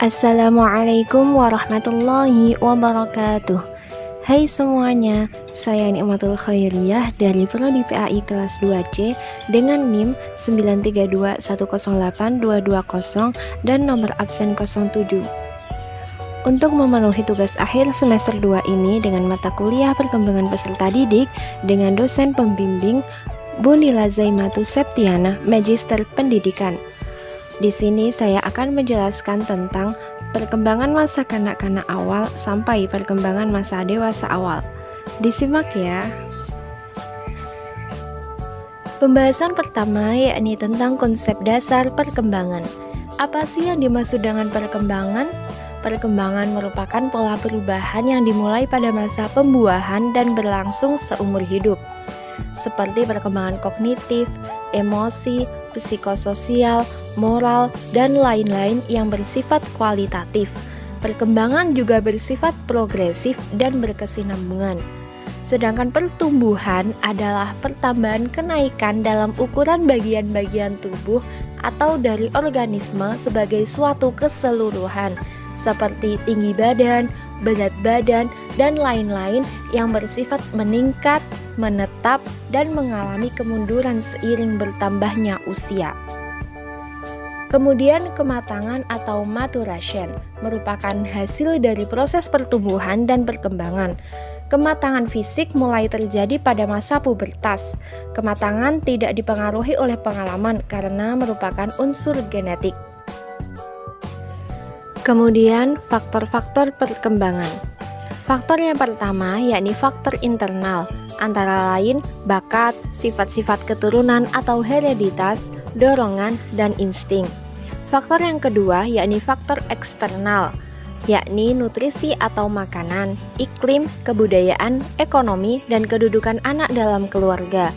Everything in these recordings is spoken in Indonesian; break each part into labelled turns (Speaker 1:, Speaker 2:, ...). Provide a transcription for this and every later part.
Speaker 1: Assalamualaikum warahmatullahi wabarakatuh. Hai semuanya, saya Nikmatul Khairiyah dari Prodi PAI kelas 2C dengan NIM 932108220 dan nomor absen 07. Untuk memenuhi tugas akhir semester 2 ini dengan mata kuliah perkembangan peserta didik dengan dosen pembimbing Bu Nila Zaimatu Septiana, Magister Pendidikan. Di sini saya akan menjelaskan tentang perkembangan masa kanak-kanak awal sampai perkembangan masa dewasa awal. Disimak ya. Pembahasan pertama yakni tentang konsep dasar perkembangan. Apa sih yang dimaksud dengan perkembangan? Perkembangan merupakan pola perubahan yang dimulai pada masa pembuahan dan berlangsung seumur hidup, seperti perkembangan kognitif, emosi, psikososial, moral, dan lain-lain yang bersifat kualitatif. Perkembangan juga bersifat progresif dan berkesinambungan. Sedangkan pertumbuhan adalah pertambahan kenaikan dalam ukuran bagian-bagian tubuh atau dari organisme sebagai suatu keseluruhan, seperti tinggi badan, berat badan, dan lain-lain yang bersifat meningkat, menetap, dan mengalami kemunduran seiring bertambahnya usia. Kemudian kematangan atau maturation merupakan hasil dari proses pertumbuhan dan perkembangan. Kematangan fisik mulai terjadi pada masa pubertas. Kematangan tidak dipengaruhi oleh pengalaman karena merupakan unsur genetik. Kemudian faktor-faktor perkembangan. Faktor yang pertama yakni faktor internal, antara lain bakat, sifat-sifat keturunan atau hereditas, dorongan, dan insting. Faktor yang kedua yakni faktor eksternal, yakni nutrisi atau makanan, iklim, kebudayaan, ekonomi, dan kedudukan anak dalam keluarga.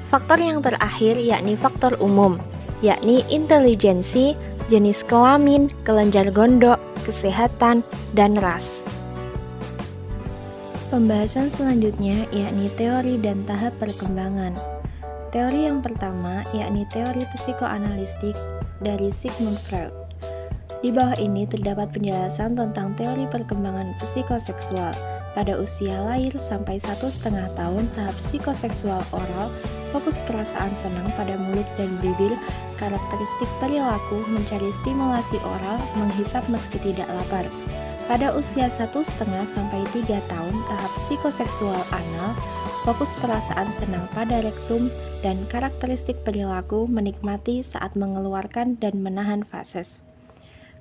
Speaker 1: Faktor yang terakhir yakni faktor umum, yakni intelijensi, jenis kelamin, kelenjar gondok, kesehatan, dan ras. Pembahasan selanjutnya yakni teori dan tahap perkembangan. Teori yang pertama yakni teori psikoanalistik dari Sigmund Freud. Di bawah ini terdapat penjelasan tentang teori perkembangan psikoseksual. Pada usia lahir sampai 1,5 tahun, tahap psikoseksual oral, fokus perasaan senang pada mulut dan bibir, karakteristik perilaku, mencari stimulasi oral, menghisap meski tidak lapar. Pada usia 1,5 sampai 3 tahun, tahap psikoseksual anal, fokus perasaan senang pada rektum, dan karakteristik perilaku menikmati saat mengeluarkan dan menahan fases.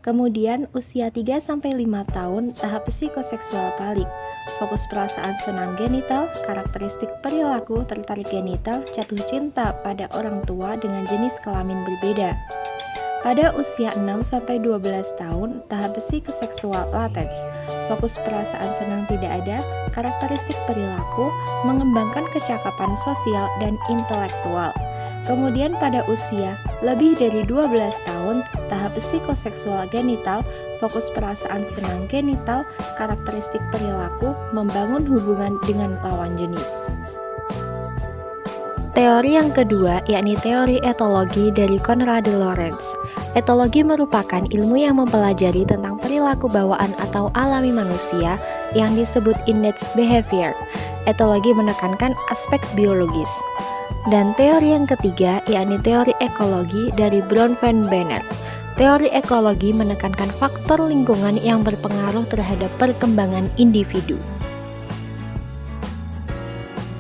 Speaker 1: Kemudian usia 3 sampai 5 tahun, tahap psikoseksual palik, fokus perasaan senang genital, karakteristik perilaku tertarik genital, jatuh cinta pada orang tua dengan jenis kelamin berbeda. Pada usia 6 sampai 12 tahun, tahap psikoseksual latens, fokus perasaan senang tidak ada, karakteristik perilaku, mengembangkan kecakapan sosial dan intelektual. Kemudian pada usia lebih dari 12 tahun, tahap psikoseksual genital, fokus perasaan senang genital, karakteristik perilaku, membangun hubungan dengan lawan jenis. Teori yang kedua yakni teori etologi dari Konrad Lorenz. Etologi merupakan ilmu yang mempelajari tentang perilaku bawaan atau alami manusia yang disebut innate behavior. Etologi menekankan aspek biologis. Dan teori yang ketiga yakni teori ekologi dari Bronfman Bennett. Teori ekologi menekankan faktor lingkungan yang berpengaruh terhadap perkembangan individu.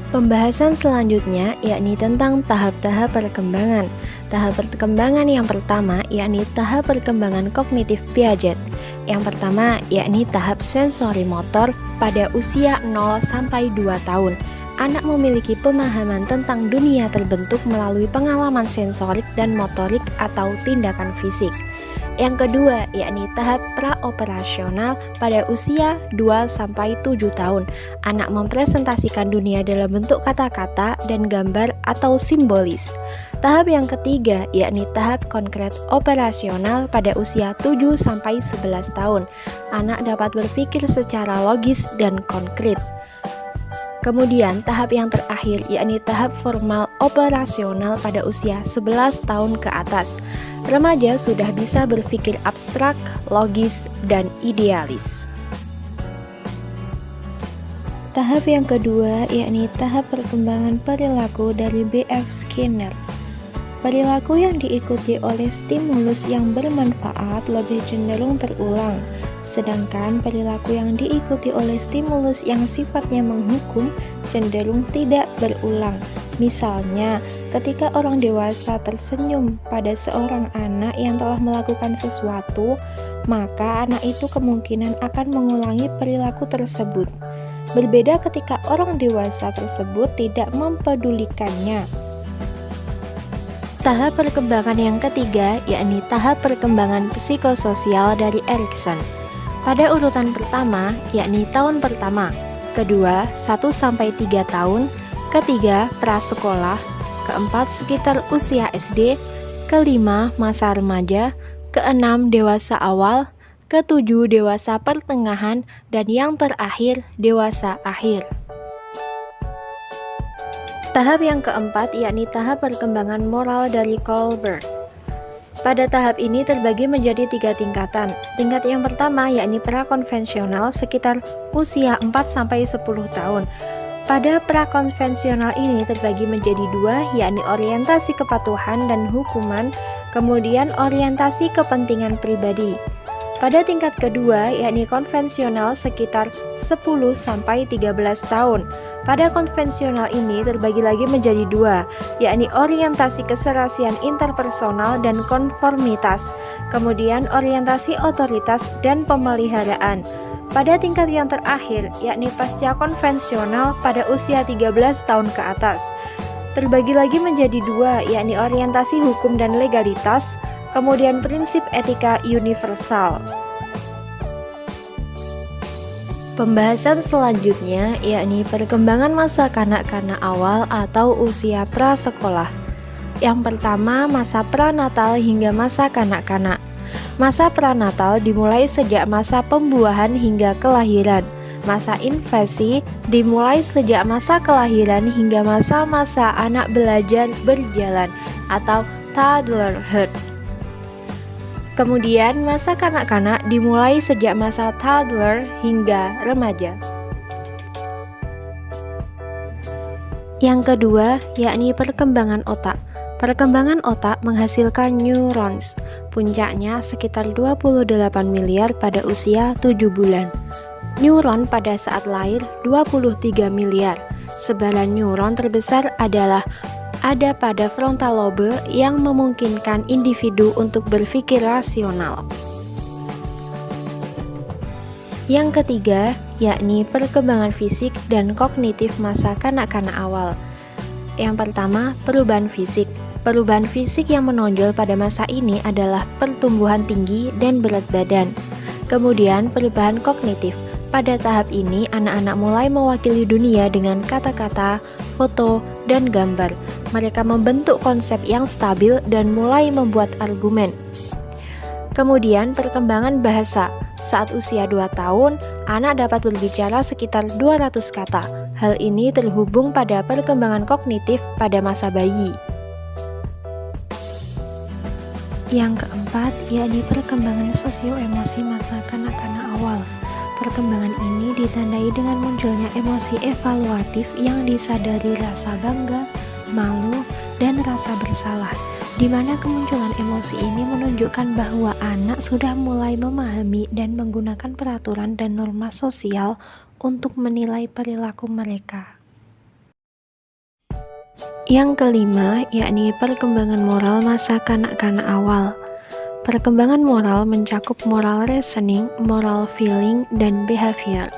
Speaker 1: Pembahasan selanjutnya yakni tentang tahap-tahap perkembangan. Tahap perkembangan yang pertama yakni tahap perkembangan kognitif Piaget. Yang pertama yakni tahap sensori motor pada usia 0 sampai 2 tahun. Anak memiliki pemahaman tentang dunia terbentuk melalui pengalaman sensorik dan motorik atau tindakan fisik. Yang kedua yakni tahap praoperasional pada usia 2 sampai 7 tahun. Anak mempresentasikan dunia dalam bentuk kata-kata dan gambar atau simbolis. Tahap yang ketiga yakni tahap konkret operasional pada usia 7 sampai 11 tahun. Anak dapat berpikir secara logis dan konkret. Kemudian tahap yang terakhir yakni tahap formal operasional pada usia 11 tahun ke atas. Remaja sudah bisa berpikir abstrak, logis, dan idealis. Tahap yang kedua yakni tahap perkembangan perilaku dari B.F. Skinner. Perilaku yang diikuti oleh stimulus yang bermanfaat lebih cenderung terulang, sedangkan perilaku yang diikuti oleh stimulus yang sifatnya menghukum cenderung tidak berulang. Misalnya, ketika orang dewasa tersenyum pada seorang anak yang telah melakukan sesuatu, maka anak itu kemungkinan akan mengulangi perilaku tersebut. Berbeda ketika orang dewasa tersebut tidak mempedulikannya. Tahap perkembangan yang ketiga yakni tahap perkembangan psikososial dari Erikson. Pada urutan pertama yakni tahun pertama, kedua 1-3 tahun, ketiga prasekolah, keempat sekitar usia SD, kelima masa remaja, keenam dewasa awal, ketujuh dewasa pertengahan, dan yang terakhir dewasa akhir. Tahap yang keempat yakni tahap perkembangan moral dari Kohlberg. Pada tahap ini terbagi menjadi 3 tingkatan. Tingkat yang pertama yakni prakonvensional sekitar usia 4-10 tahun. Pada prakonvensional ini terbagi menjadi 2 yakni orientasi kepatuhan dan hukuman, kemudian orientasi kepentingan pribadi. Pada tingkat kedua yakni konvensional sekitar 10-13 tahun. Pada konvensional ini terbagi lagi menjadi 2, yakni orientasi keserasian interpersonal dan konformitas, kemudian orientasi otoritas dan pemeliharaan. Pada tingkat yang terakhir, yakni pasca konvensional pada usia 13 tahun ke atas, terbagi lagi menjadi 2, yakni orientasi hukum dan legalitas, kemudian prinsip etika universal. Pembahasan selanjutnya yakni perkembangan masa kanak-kanak awal atau usia prasekolah. Yang pertama, masa pranatal hingga masa kanak-kanak. Masa pranatal dimulai sejak masa pembuahan hingga kelahiran. Masa invasi dimulai sejak masa kelahiran hingga masa-masa anak belajar berjalan atau toddlerhood. Kemudian masa kanak-kanak dimulai sejak masa toddler hingga remaja. Yang kedua, yakni perkembangan otak. Perkembangan otak menghasilkan neurons. Puncaknya sekitar 28 miliar pada usia 7 bulan. Neuron pada saat lahir 23 miliar. Sebaran neuron terbesar ada pada frontal lobe yang memungkinkan individu untuk berpikir rasional. Yang ketiga, yakni perkembangan fisik dan kognitif masa kanak-kanak awal. Yang pertama, perubahan fisik. Perubahan fisik yang menonjol pada masa ini adalah pertumbuhan tinggi dan berat badan. Kemudian, perubahan kognitif. Pada tahap ini, anak-anak mulai mewakili dunia dengan kata-kata, foto, dan gambar. Mereka membentuk konsep yang stabil dan mulai membuat argumen. Kemudian perkembangan bahasa. Saat usia 2 tahun, anak dapat berbicara sekitar 200 kata. Hal ini terhubung pada perkembangan kognitif pada masa bayi. Yang keempat, yakni perkembangan sosio-emosi masa kanak-kanak awal. Perkembangan ini ditandai dengan munculnya emosi evaluatif yang disadari rasa bangga, malu, dan rasa bersalah, di mana kemunculan emosi ini menunjukkan bahwa anak sudah mulai memahami dan menggunakan peraturan dan norma sosial untuk menilai perilaku mereka. Yang kelima, yakni perkembangan moral masa kanak-kanak awal. Perkembangan moral mencakup moral reasoning, moral feeling, dan behavior.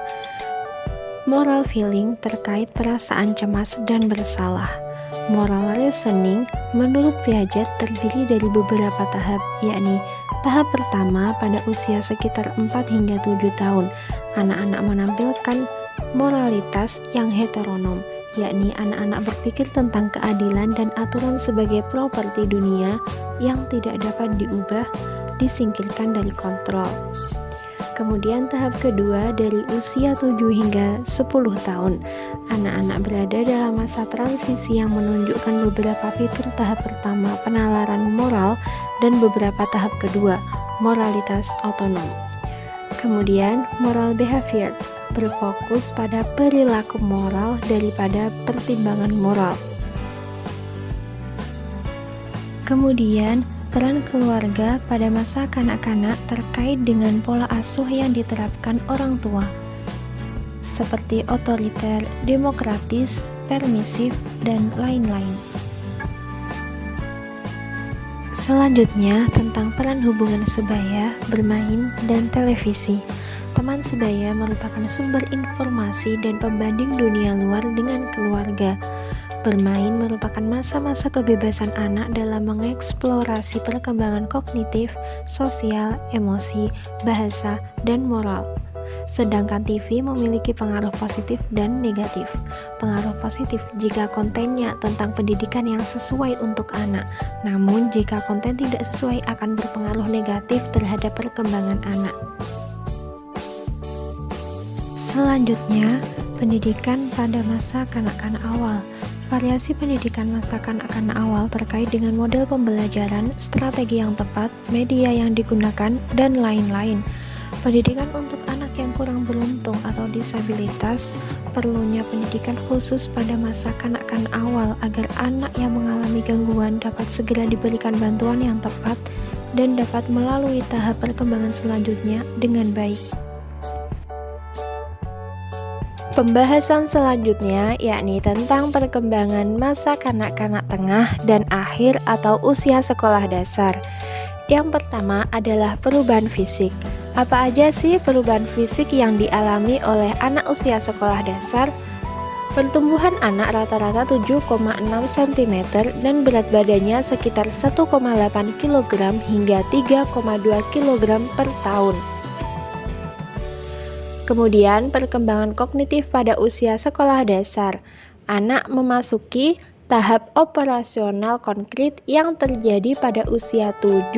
Speaker 1: Moral feeling terkait perasaan cemas dan bersalah. Moral reasoning menurut Piaget terdiri dari beberapa tahap, yakni tahap pertama pada usia sekitar 4 hingga 7 tahun. Anak-anak menampilkan moralitas yang heteronom, yakni anak-anak berpikir tentang keadilan dan aturan sebagai properti dunia yang tidak dapat diubah, disingkirkan dari kontrol. Kemudian tahap kedua dari usia 7 hingga 10 tahun. Anak-anak berada dalam masa transisi yang menunjukkan beberapa fitur tahap pertama penalaran moral dan beberapa tahap kedua moralitas otonom. Kemudian moral behavior berfokus pada perilaku moral daripada pertimbangan moral. Kemudian peran keluarga pada masa kanak-kanak terkait dengan pola asuh yang diterapkan orang tua, seperti otoriter, demokratis, permisif, dan lain-lain. Selanjutnya tentang peran hubungan sebaya, bermain, dan televisi. Teman sebaya merupakan sumber informasi dan pembanding dunia luar dengan keluarga. Bermain merupakan masa-masa kebebasan anak dalam mengeksplorasi perkembangan kognitif, sosial, emosi, bahasa, dan moral. Sedangkan TV memiliki pengaruh positif dan negatif. Pengaruh positif jika kontennya tentang pendidikan yang sesuai untuk anak, namun jika konten tidak sesuai akan berpengaruh negatif terhadap perkembangan anak. Selanjutnya, pendidikan pada masa kanak-kanak awal. Variasi pendidikan masa kanak-kanak awal terkait dengan model pembelajaran, strategi yang tepat, media yang digunakan, dan lain-lain. Pendidikan untuk anak yang kurang beruntung atau disabilitas, perlunya pendidikan khusus pada masa kanak-kanak awal agar anak yang mengalami gangguan dapat segera diberikan bantuan yang tepat dan dapat melalui tahap perkembangan selanjutnya dengan baik. Pembahasan selanjutnya yakni tentang perkembangan masa kanak-kanak tengah dan akhir atau usia sekolah dasar. Yang pertama adalah perubahan fisik. Apa aja sih perubahan fisik yang dialami oleh anak usia sekolah dasar? Pertumbuhan anak rata-rata 7,6 cm dan berat badannya sekitar 1,8 kg hingga 3,2 kg per tahun. Kemudian perkembangan kognitif pada usia sekolah dasar. Anak memasuki tahap operasional konkret yang terjadi pada usia 7-11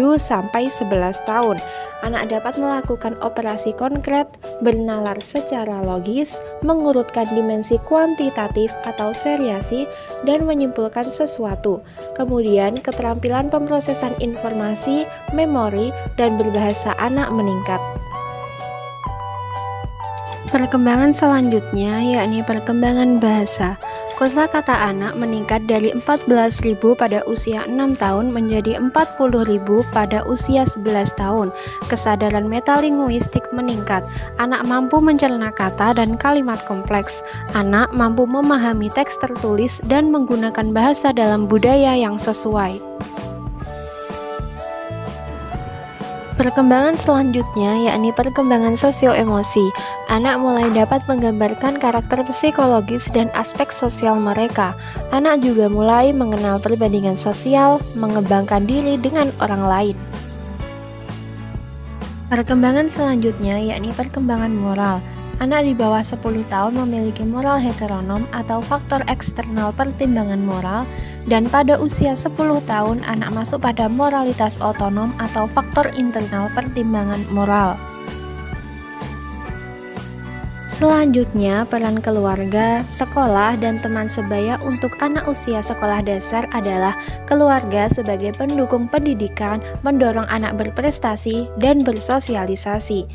Speaker 1: tahun. Anak dapat melakukan operasi konkret, bernalar secara logis, mengurutkan dimensi kuantitatif atau seriasi, dan menyimpulkan sesuatu. Kemudian keterampilan pemrosesan informasi, memori, dan berbahasa anak meningkat. Perkembangan selanjutnya yakni perkembangan bahasa. Kosakata anak meningkat dari 14.000 pada usia 6 tahun menjadi 40.000 pada usia 11 tahun. Kesadaran metalinguistik meningkat. Anak mampu mencerna kata dan kalimat kompleks. Anak mampu memahami teks tertulis dan menggunakan bahasa dalam budaya yang sesuai. Perkembangan selanjutnya yakni perkembangan sosio-emosi. Anak mulai dapat menggambarkan karakter psikologis dan aspek sosial mereka. Anak juga mulai mengenal perbandingan sosial, mengembangkan diri dengan orang lain. Perkembangan selanjutnya yakni perkembangan moral. Anak di bawah 10 tahun memiliki moral heteronom atau faktor eksternal pertimbangan moral, dan pada usia 10 tahun anak masuk pada moralitas otonom atau faktor internal pertimbangan moral. Selanjutnya, peran keluarga, sekolah, dan teman sebaya untuk anak usia sekolah dasar adalah keluarga sebagai pendukung pendidikan, mendorong anak berprestasi, dan bersosialisasi.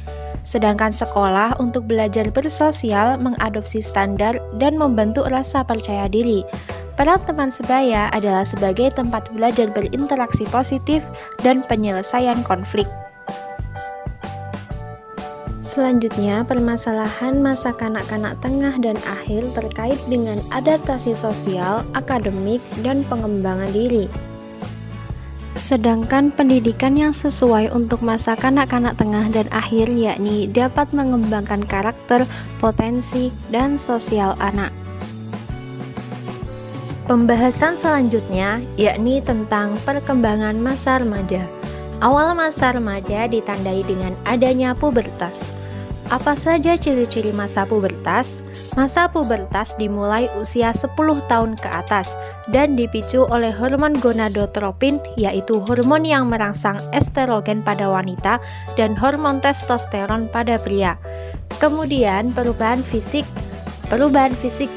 Speaker 1: Sedangkan sekolah untuk belajar bersosial, mengadopsi standar, dan membentuk rasa percaya diri. Peran teman sebaya adalah sebagai tempat belajar berinteraksi positif dan penyelesaian konflik. Selanjutnya, permasalahan masa kanak-kanak tengah dan akhir terkait dengan adaptasi sosial, akademik, dan pengembangan diri. Sedangkan pendidikan yang sesuai untuk masa kanak-kanak tengah dan akhir yakni dapat mengembangkan karakter, potensi, dan sosial anak. Pembahasan selanjutnya yakni tentang perkembangan masa remaja. Awal masa remaja ditandai dengan adanya pubertas. Apa saja ciri-ciri masa pubertas? Masa pubertas dimulai usia 10 tahun ke atas dan dipicu oleh hormon gonadotropin, yaitu hormon yang merangsang estrogen pada wanita dan hormon testosteron pada pria. Kemudian perubahan fisik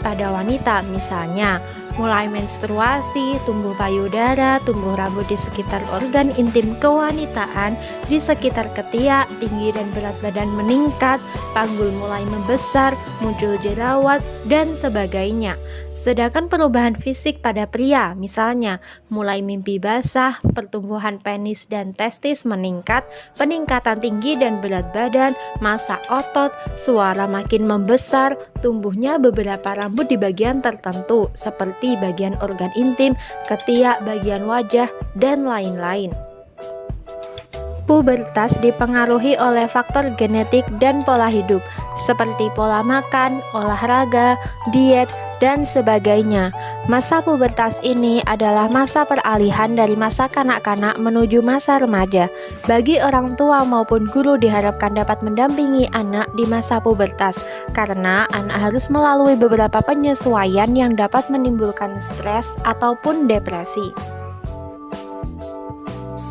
Speaker 1: pada wanita, misalnya mulai menstruasi, tumbuh payudara, tumbuh rambut di sekitar organ intim kewanitaan, di sekitar ketiak, tinggi dan berat badan meningkat, panggul mulai membesar, muncul jerawat, dan sebagainya. Sedangkan perubahan fisik pada pria, misalnya mulai mimpi basah, pertumbuhan penis dan testis meningkat, peningkatan tinggi dan berat badan, massa otot, suara makin membesar, tumbuhnya beberapa rambut di bagian tertentu, seperti bagian organ intim, ketiak, bagian wajah, dan lain-lain. Pubertas dipengaruhi oleh faktor genetik dan pola hidup, seperti pola makan, olahraga, diet, dan sebagainya. Masa pubertas ini adalah masa peralihan dari masa kanak-kanak menuju masa remaja. Bagi orang tua maupun guru diharapkan dapat mendampingi anak di masa pubertas, karena anak harus melalui beberapa penyesuaian yang dapat menimbulkan stres ataupun depresi.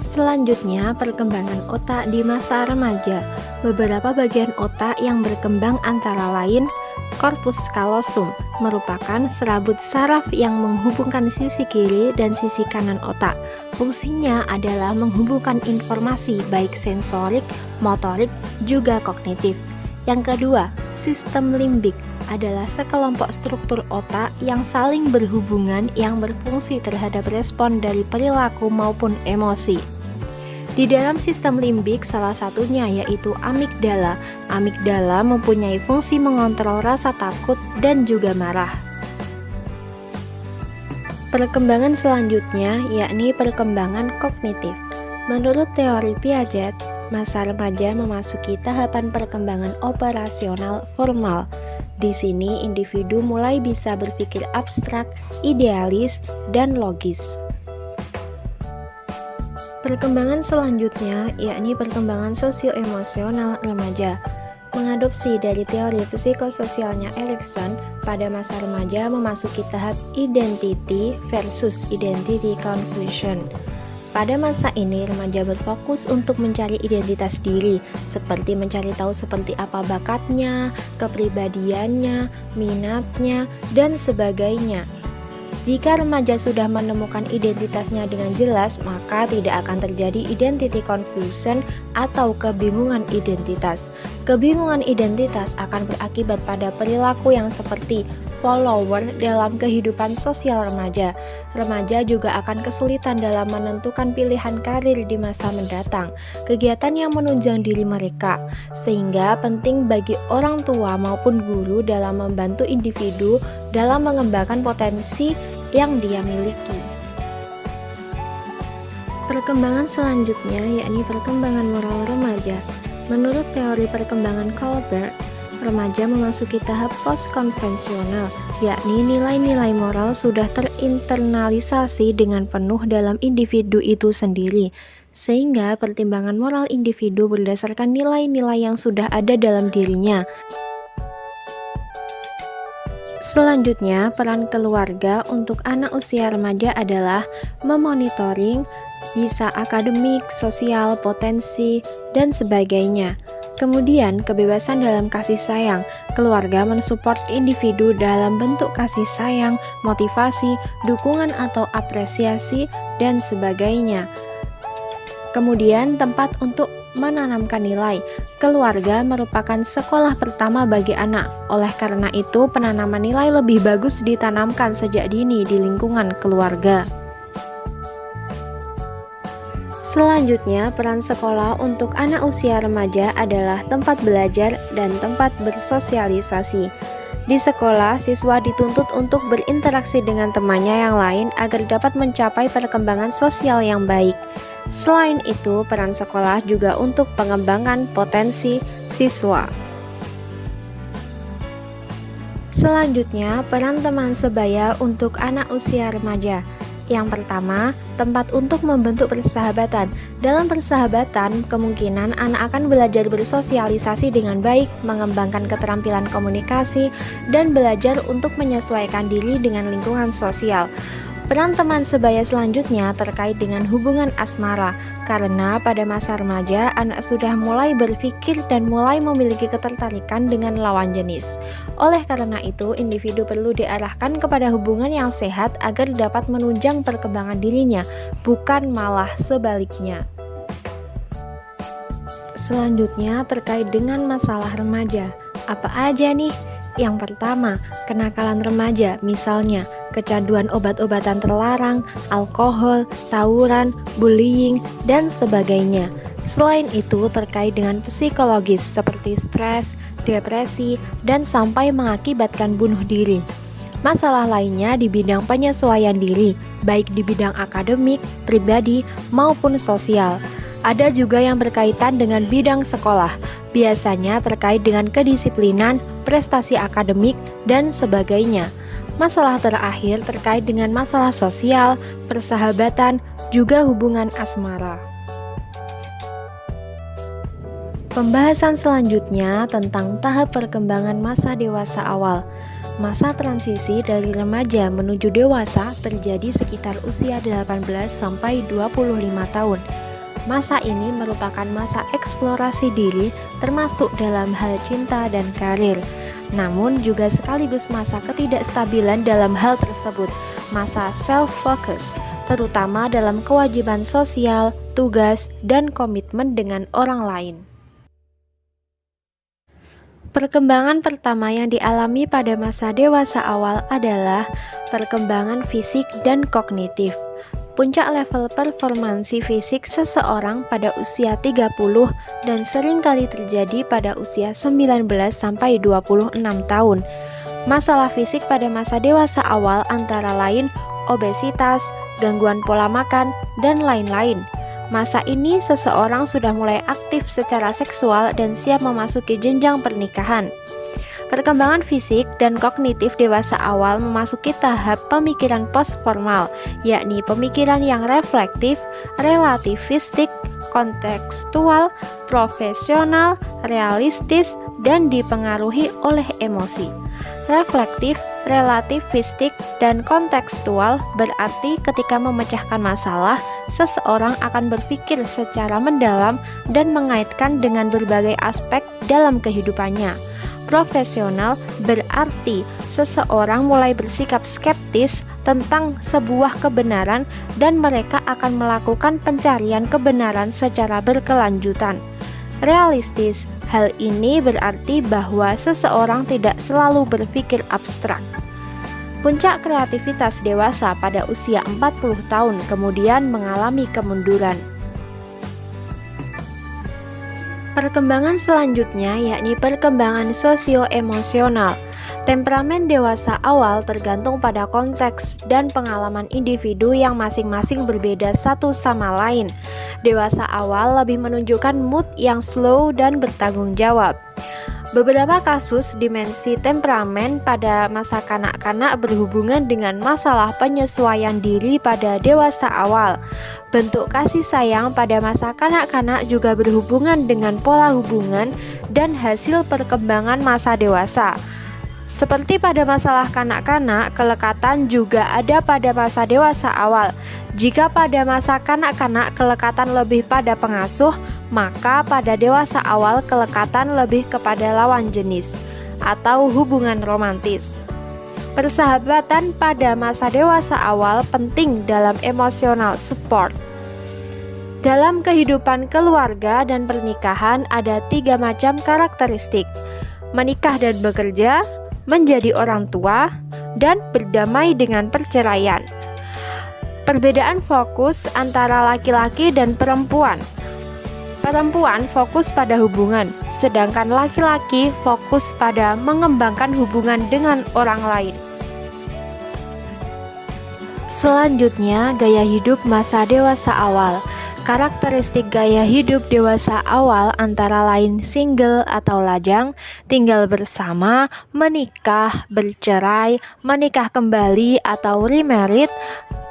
Speaker 1: Selanjutnya, perkembangan otak di masa remaja. Beberapa bagian otak yang berkembang antara lain korpus kallosum, merupakan serabut saraf yang menghubungkan sisi kiri dan sisi kanan otak. Fungsinya adalah menghubungkan informasi baik sensorik, motorik, juga kognitif. Yang kedua, sistem limbik adalah sekelompok struktur otak yang saling berhubungan yang berfungsi terhadap respon dari perilaku maupun emosi. Di dalam sistem limbik, salah satunya yaitu amigdala. Amigdala mempunyai fungsi mengontrol rasa takut dan juga marah. Perkembangan selanjutnya yakni perkembangan kognitif. Menurut teori Piaget, masa remaja memasuki tahapan perkembangan operasional formal. Di sini individu mulai bisa berpikir abstrak, idealis, dan logis. Perkembangan selanjutnya yakni perkembangan sosio-emosional remaja. Mengadopsi dari teori psikososialnya Erikson, pada masa remaja memasuki tahap identity versus identity confusion. Pada masa ini, remaja berfokus untuk mencari identitas diri, seperti mencari tahu seperti apa bakatnya, kepribadiannya, minatnya, dan sebagainya. Jika remaja sudah menemukan identitasnya dengan jelas, maka tidak akan terjadi identity confusion atau kebingungan identitas. Kebingungan identitas akan berakibat pada perilaku yang seperti follower dalam kehidupan sosial remaja. Remaja juga akan kesulitan dalam menentukan pilihan karir di masa mendatang, kegiatan yang menunjang diri mereka, sehingga penting bagi orang tua maupun guru dalam membantu individu dalam mengembangkan potensi yang dia miliki. Perkembangan selanjutnya yakni perkembangan moral remaja. Menurut teori perkembangan Colbert, remaja memasuki tahap post-konvensional, yakni nilai-nilai moral sudah terinternalisasi dengan penuh dalam individu itu sendiri, sehingga pertimbangan moral individu berdasarkan nilai-nilai yang sudah ada dalam dirinya. Selanjutnya, peran keluarga untuk anak usia remaja adalah memonitoring, bisa akademik, sosial, potensi, dan sebagainya. Kemudian, kebebasan dalam kasih sayang. Keluarga mensupport individu dalam bentuk kasih sayang, motivasi, dukungan atau apresiasi, dan sebagainya. Kemudian, tempat untuk menanamkan nilai. Keluarga merupakan sekolah pertama bagi anak. Oleh karena itu, penanaman nilai lebih bagus ditanamkan sejak dini di lingkungan keluarga. Selanjutnya, peran sekolah untuk anak usia remaja adalah tempat belajar dan tempat bersosialisasi. Di sekolah, siswa dituntut untuk berinteraksi dengan temannya yang lain agar dapat mencapai perkembangan sosial yang baik. Selain itu, peran sekolah juga untuk pengembangan potensi siswa. Selanjutnya, peran teman sebaya untuk anak usia remaja. Yang pertama, tempat untuk membentuk persahabatan. Dalam persahabatan, kemungkinan anak akan belajar bersosialisasi dengan baik, mengembangkan keterampilan komunikasi, dan belajar untuk menyesuaikan diri dengan lingkungan sosial. Peran teman sebaya selanjutnya terkait dengan hubungan asmara, karena pada masa remaja anak sudah mulai berpikir dan mulai memiliki ketertarikan dengan lawan jenis. Oleh karena itu, individu perlu diarahkan kepada hubungan yang sehat agar dapat menunjang perkembangan dirinya, bukan malah sebaliknya. Selanjutnya terkait dengan masalah remaja. Apa aja nih? Yang pertama, kenakalan remaja, misalnya kecanduan obat-obatan terlarang, alkohol, tawuran, bullying, dan sebagainya. Selain itu, terkait dengan psikologis seperti stres, depresi, dan sampai mengakibatkan bunuh diri. Masalah lainnya di bidang penyesuaian diri, baik di bidang akademik, pribadi, maupun sosial. Ada juga yang berkaitan dengan bidang sekolah, biasanya terkait dengan kedisiplinan, prestasi akademik, dan sebagainya. Masalah terakhir terkait dengan masalah sosial, persahabatan, juga hubungan asmara. Pembahasan selanjutnya tentang tahap perkembangan masa dewasa awal. Masa transisi dari remaja menuju dewasa terjadi sekitar usia 18 sampai 25 tahun. Masa ini merupakan masa eksplorasi diri termasuk dalam hal cinta dan karir. Namun juga sekaligus masa ketidakstabilan dalam hal tersebut, masa self-focus, terutama dalam kewajiban sosial, tugas, dan komitmen dengan orang lain. Perkembangan pertama yang dialami pada masa dewasa awal adalah perkembangan fisik dan kognitif. Puncak level performansi fisik seseorang pada usia 30 dan seringkali terjadi pada usia 19 sampai 26 tahun. Masalah fisik pada masa dewasa awal antara lain obesitas, gangguan pola makan, dan lain-lain. Masa ini seseorang sudah mulai aktif secara seksual dan siap memasuki jenjang pernikahan. Perkembangan fisik dan kognitif dewasa awal memasuki tahap pemikiran postformal, yakni pemikiran yang reflektif, relativistik, kontekstual, profesional, realistis, dan dipengaruhi oleh emosi. Reflektif, relativistik, dan kontekstual berarti ketika memecahkan masalah, seseorang akan berpikir secara mendalam dan mengaitkan dengan berbagai aspek dalam kehidupannya. Profesional berarti seseorang mulai bersikap skeptis tentang sebuah kebenaran dan mereka akan melakukan pencarian kebenaran secara berkelanjutan. Realistis, hal ini berarti bahwa seseorang tidak selalu berpikir abstrak. Puncak kreativitas dewasa pada usia 40 tahun kemudian mengalami kemunduran. Perkembangan selanjutnya yakni perkembangan sosio-emosional. Temperamen dewasa awal tergantung pada konteks dan pengalaman individu yang masing-masing berbeda satu sama lain. Dewasa awal lebih menunjukkan mood yang slow dan bertanggung jawab. Beberapa kasus dimensi temperamen pada masa kanak-kanak berhubungan dengan masalah penyesuaian diri pada dewasa awal. Bentuk kasih sayang pada masa kanak-kanak juga berhubungan dengan pola hubungan dan hasil perkembangan masa dewasa. Seperti pada masalah kanak-kanak, kelekatan juga ada pada masa dewasa awal. Jika pada masa kanak-kanak kelekatan lebih pada pengasuh, maka pada dewasa awal kelekatan lebih kepada lawan jenis atau hubungan romantis. Persahabatan pada masa dewasa awal penting dalam emotional support. Dalam kehidupan keluarga dan pernikahan ada 3 macam karakteristik: menikah dan bekerja, menjadi orang tua, dan berdamai dengan perceraian. Perbedaan fokus antara laki-laki dan perempuan. Perempuan fokus pada hubungan, sedangkan laki-laki fokus pada mengembangkan hubungan dengan orang lain. Selanjutnya, gaya hidup masa dewasa awal. Karakteristik gaya hidup dewasa awal antara lain single atau lajang, tinggal bersama, menikah, bercerai, menikah kembali atau remarried,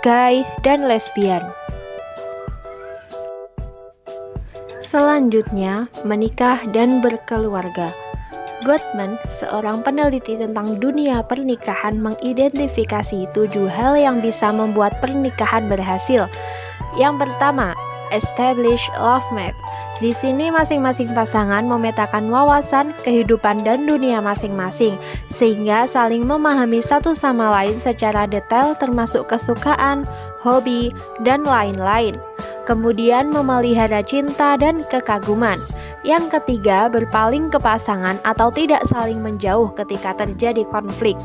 Speaker 1: gay, dan lesbian. Selanjutnya, menikah dan berkeluarga. Gottman, seorang peneliti tentang dunia pernikahan, mengidentifikasi 7 hal yang bisa membuat pernikahan berhasil. Yang pertama, establish love map. Di sini masing-masing pasangan memetakan wawasan, kehidupan, dan dunia masing-masing, sehingga saling memahami satu sama lain secara detail termasuk kesukaan, hobi, dan lain-lain. Kemudian memelihara cinta dan kekaguman. Yang ketiga, berpaling ke pasangan atau tidak saling menjauh ketika terjadi konflik.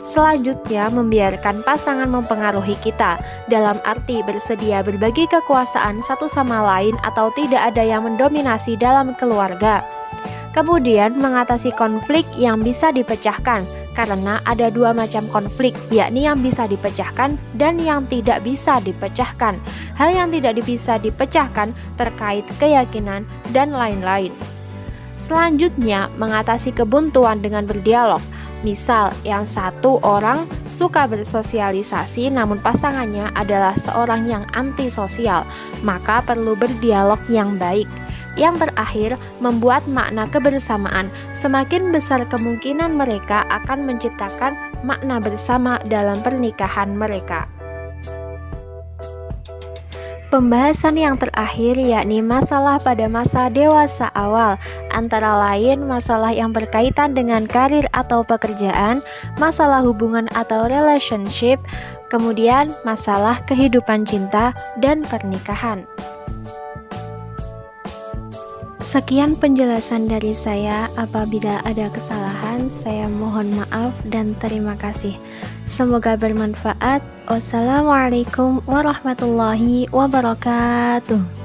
Speaker 1: Selanjutnya, membiarkan pasangan mempengaruhi kita, dalam arti bersedia berbagi kekuasaan satu sama lain atau tidak ada yang mendominasi dalam keluarga. Kemudian, mengatasi konflik yang bisa dipecahkan, karena ada 2 macam konflik, yakni yang bisa dipecahkan dan yang tidak bisa dipecahkan. Hal yang tidak bisa dipecahkan terkait keyakinan dan lain-lain. Selanjutnya, mengatasi kebuntuan dengan berdialog. Misal, yang satu orang suka bersosialisasi namun pasangannya adalah seorang yang antisosial, maka perlu berdialog yang baik. Yang terakhir, membuat makna kebersamaan. Semakin besar kemungkinan mereka akan menciptakan makna bersama dalam pernikahan mereka. Pembahasan yang terakhir yakni masalah pada masa dewasa awal, antara lain masalah yang berkaitan dengan karir atau pekerjaan, masalah hubungan atau relationship, kemudian masalah kehidupan cinta dan pernikahan. Sekian penjelasan dari saya. Apabila ada kesalahan, saya mohon maaf dan terima kasih. Semoga bermanfaat. Wassalamualaikum warahmatullahi wabarakatuh.